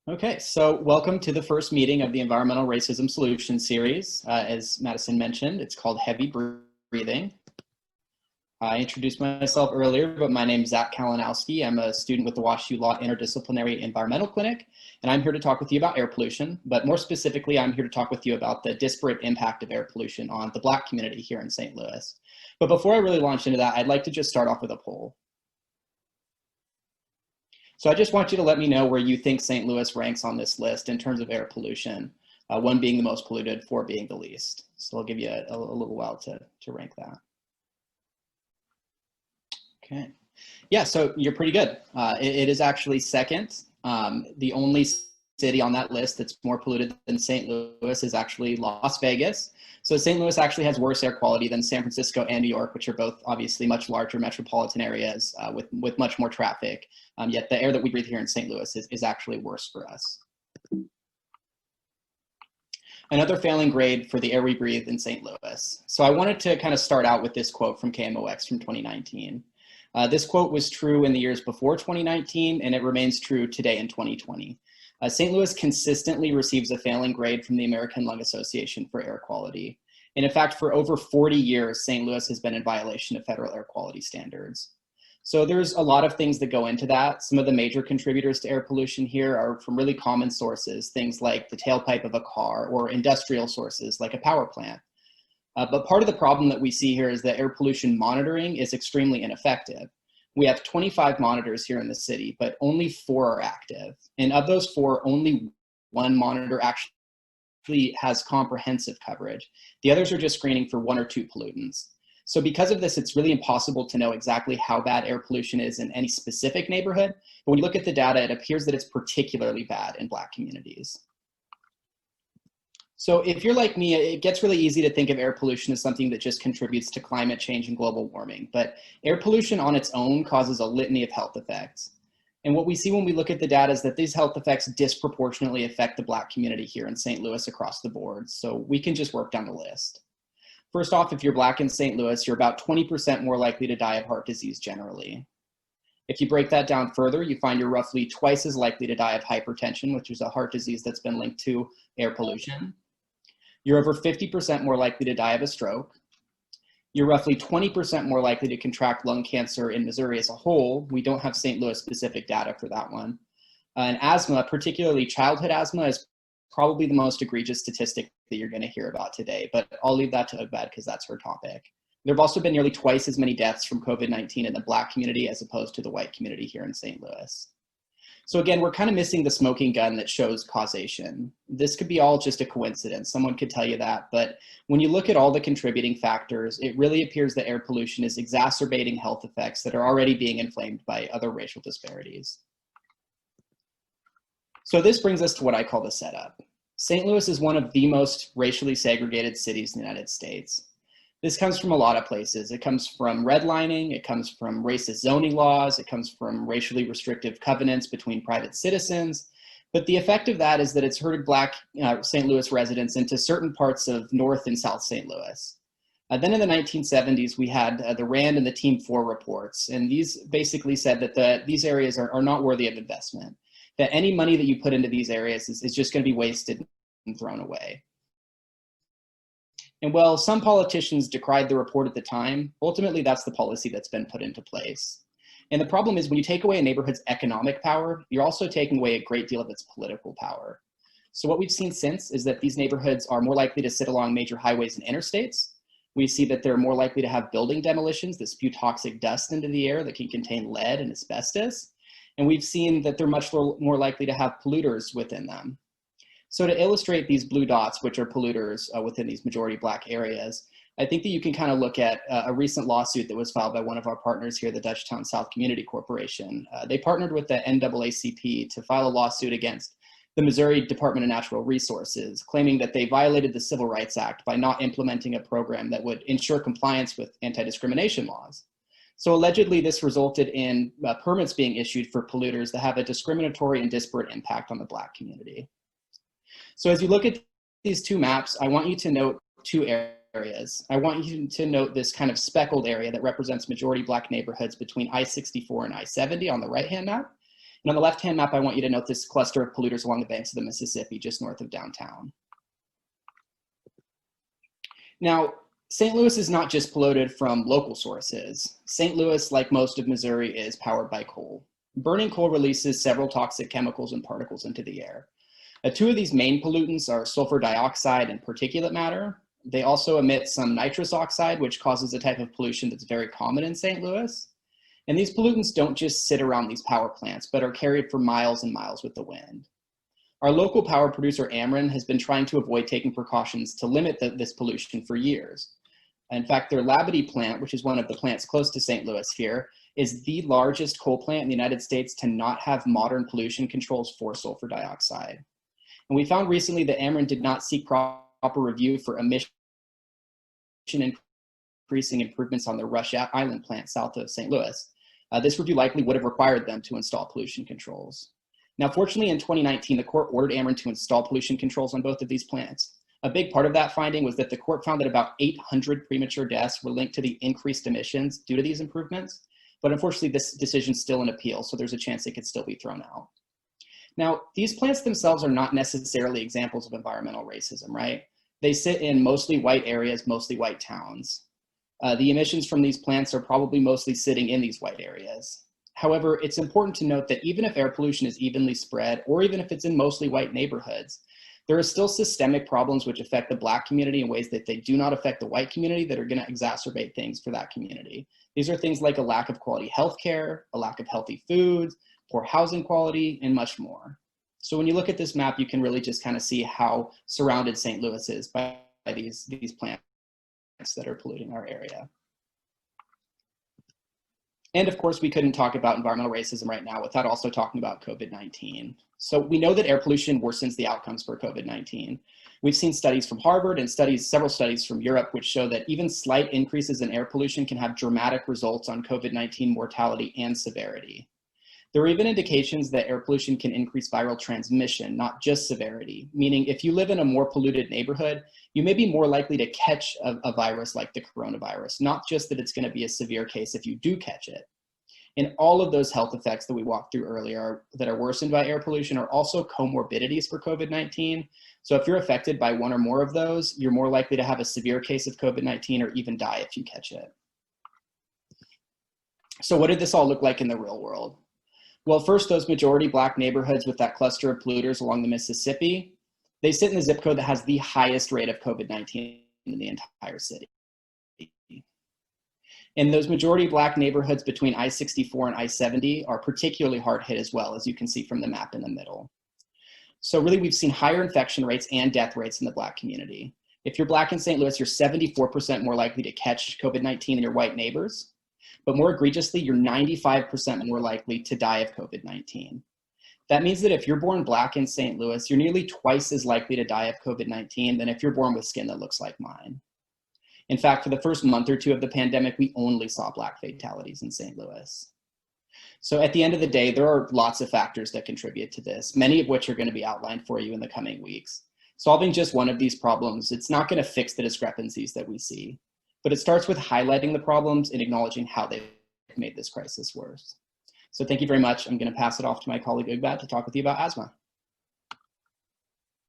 Okay, so welcome to the first meeting of the Environmental Racism Solution Series. As Madison mentioned, it's called Heavy Breathing. I introduced myself earlier, but my name is Zach Kalinowski. I'm a student with the WashU Law Interdisciplinary Environmental Clinic, and I'm here to talk with you about air pollution. But more specifically, I'm here to talk with you about the disparate impact of air pollution on the Black community here in St. Louis. But before I really launch into that, I'd like to just start off with a poll. So I just want you to let me know where you think St. Louis ranks on this list in terms of air pollution, one being the most polluted, four being the least. So I'll give you a little while to rank that. Okay. Yeah, so you're pretty good. It is actually second. The only city on that list that's more polluted than St. Louis is actually Las Vegas. So St. Louis actually has worse air quality than San Francisco and New York, which are both obviously much larger metropolitan areas with much more traffic. Yet the air that we breathe here in St. Louis is actually worse for us. Another failing grade for the air we breathe in St. Louis. So I wanted to kind of start out with this quote from KMOX from 2019. This quote was true in the years before 2019, and it remains true today in 2020. St. Louis consistently receives a failing grade from the American Lung Association for air quality. And in fact, for over 40 years, St. Louis has been in violation of federal air quality standards. So there's a lot of things that go into that. Some of the major contributors to air pollution here are from really common sources, things like the tailpipe of a car, or industrial sources like a power plant. But part of the problem that we see here is that air pollution monitoring is extremely ineffective. We have 25 monitors here in the city, but only 4 are active. And of those 4, only 1 monitor actually has comprehensive coverage. The others are just screening for 1 or 2 pollutants. So because of this, it's really impossible to know exactly how bad air pollution is in any specific neighborhood. But when you look at the data, it appears that it's particularly bad in Black communities. So if you're like me, it gets really easy to think of air pollution as something that just contributes to climate change and global warming. But air pollution on its own causes a litany of health effects. And what we see when we look at the data is that these health effects disproportionately affect the Black community here in St. Louis across the board. So we can just work down the list. First off, if you're Black in St. Louis, you're about 20% more likely to die of heart disease generally. If you break that down further, you find you're roughly twice as likely to die of hypertension, which is a heart disease that's been linked to air pollution. You're over 50% more likely to die of a stroke. You're roughly 20% more likely to contract lung cancer in Missouri as a whole. We don't have St. Louis specific data for that one. And asthma, particularly childhood asthma, is probably the most egregious statistic that you're going to hear about today, but I'll leave that to Ugbad because that's her topic. There have also been nearly twice as many deaths from COVID-19 in the Black community as opposed to the white community here in St. Louis. So again, we're kind of missing the smoking gun that shows causation. This could be all just a coincidence. Someone could tell you that, but when you look at all the contributing factors, it really appears that air pollution is exacerbating health effects that are already being inflamed by other racial disparities. So this brings us to what I call the setup. St. Louis is one of the most racially segregated cities in the United States. This comes from a lot of places. It comes from redlining, it comes from racist zoning laws, it comes from racially restrictive covenants between private citizens. But the effect of that is that it's herded Black St. Louis residents into certain parts of North and South St. Louis. Then in the 1970s, we had the RAND and the Team 4 reports, and these basically said that these areas are not worthy of investment, that any money that you put into these areas is just going to be wasted and thrown away. And while some politicians decried the report at the time, ultimately that's the policy that's been put into place. And the problem is when you take away a neighborhood's economic power, you're also taking away a great deal of its political power. So what we've seen since is that these neighborhoods are more likely to sit along major highways and interstates. We see that they're more likely to have building demolitions that spew toxic dust into the air that can contain lead and asbestos. And we've seen that they're much more likely to have polluters within them. So to illustrate these blue dots, which are polluters within these majority Black areas, I think that you can kind of look at a recent lawsuit that was filed by one of our partners here, the Dutchtown South Community Corporation. They partnered with the NAACP to file a lawsuit against the Missouri Department of Natural Resources, claiming that they violated the Civil Rights Act by not implementing a program that would ensure compliance with anti-discrimination laws. So allegedly, this resulted in permits being issued for polluters that have a discriminatory and disparate impact on the Black community. So as you look at these two maps, I want you to note 2 areas. I want you to note this kind of speckled area that represents majority Black neighborhoods between I-64 and I-70 on the right-hand map. And on the left-hand map, I want you to note this cluster of polluters along the banks of the Mississippi, just north of downtown. Now, St. Louis is not just polluted from local sources. St. Louis, like most of Missouri, is powered by coal. Burning coal releases several toxic chemicals and particles into the air. Two of these main pollutants are sulfur dioxide and particulate matter. They also emit some nitrous oxide, which causes a type of pollution that's very common in St. Louis. And these pollutants don't just sit around these power plants, but are carried for miles and miles with the wind. Our local power producer, Ameren, has been trying to avoid taking precautions to limit this pollution for years. In fact, their Labadie plant, which is one of the plants close to St. Louis here, is the largest coal plant in the United States to not have modern pollution controls for sulfur dioxide. And we found recently that Ameren did not seek proper review for emission increasing improvements on their Rush Island plant south of St. Louis. This review likely would have required them to install pollution controls. Now, fortunately, in 2019, the court ordered Ameren to install pollution controls on both of these plants. A big part of that finding was that the court found that about 800 premature deaths were linked to the increased emissions due to these improvements. But unfortunately, this decision is still in appeal, so there's a chance it could still be thrown out. Now, these plants themselves are not necessarily examples of environmental racism, right? They sit in mostly white areas, mostly white towns. The emissions from these plants are probably mostly sitting in these white areas. However, it's important to note that even if air pollution is evenly spread, or even if it's in mostly white neighborhoods, there are still systemic problems which affect the Black community in ways that they do not affect the white community that are going to exacerbate things for that community. These are things like a lack of quality healthcare, a lack of healthy foods, poor housing quality, and much more. So when you look at this map, you can really just kind of see how surrounded St. Louis is by these plants that are polluting our area. And of course, we couldn't talk about environmental racism right now without also talking about COVID-19. So we know that air pollution worsens the outcomes for COVID-19. We've seen studies from Harvard and several studies from Europe, which show that even slight increases in air pollution can have dramatic results on COVID-19 mortality and severity. There are even indications that air pollution can increase viral transmission, not just severity, meaning if you live in a more polluted neighborhood, you may be more likely to catch a virus like the coronavirus, not just that it's going to be a severe case if you do catch it. And all of those health effects that we walked through earlier that are worsened by air pollution are also comorbidities for COVID-19. So if you're affected by one or more of those, you're more likely to have a severe case of COVID-19 or even die if you catch it. So what did this all look like in the real world? Well, first, those majority Black neighborhoods with that cluster of polluters along the Mississippi, they sit in the zip code that has the highest rate of COVID-19 in the entire city. And those majority Black neighborhoods between I-64 and I-70 are particularly hard hit as well, as you can see from the map in the middle. So really, we've seen higher infection rates and death rates in the Black community. If you're Black in St. Louis, you're 74% more likely to catch COVID-19 than your white neighbors. But more egregiously, you're 95% more likely to die of COVID-19. That means that if you're born Black in St. Louis, you're nearly twice as likely to die of COVID-19 than if you're born with skin that looks like mine. In fact, for the first month or two of the pandemic, we only saw Black fatalities in St. Louis. So at the end of the day, there are lots of factors that contribute to this, many of which are going to be outlined for you in the coming weeks. Solving just one of these problems, it's not going to fix the discrepancies that we see, but it starts with highlighting the problems and acknowledging how they've made this crisis worse. So thank you very much. I'm going to pass it off to my colleague Ugbad to talk with you about asthma.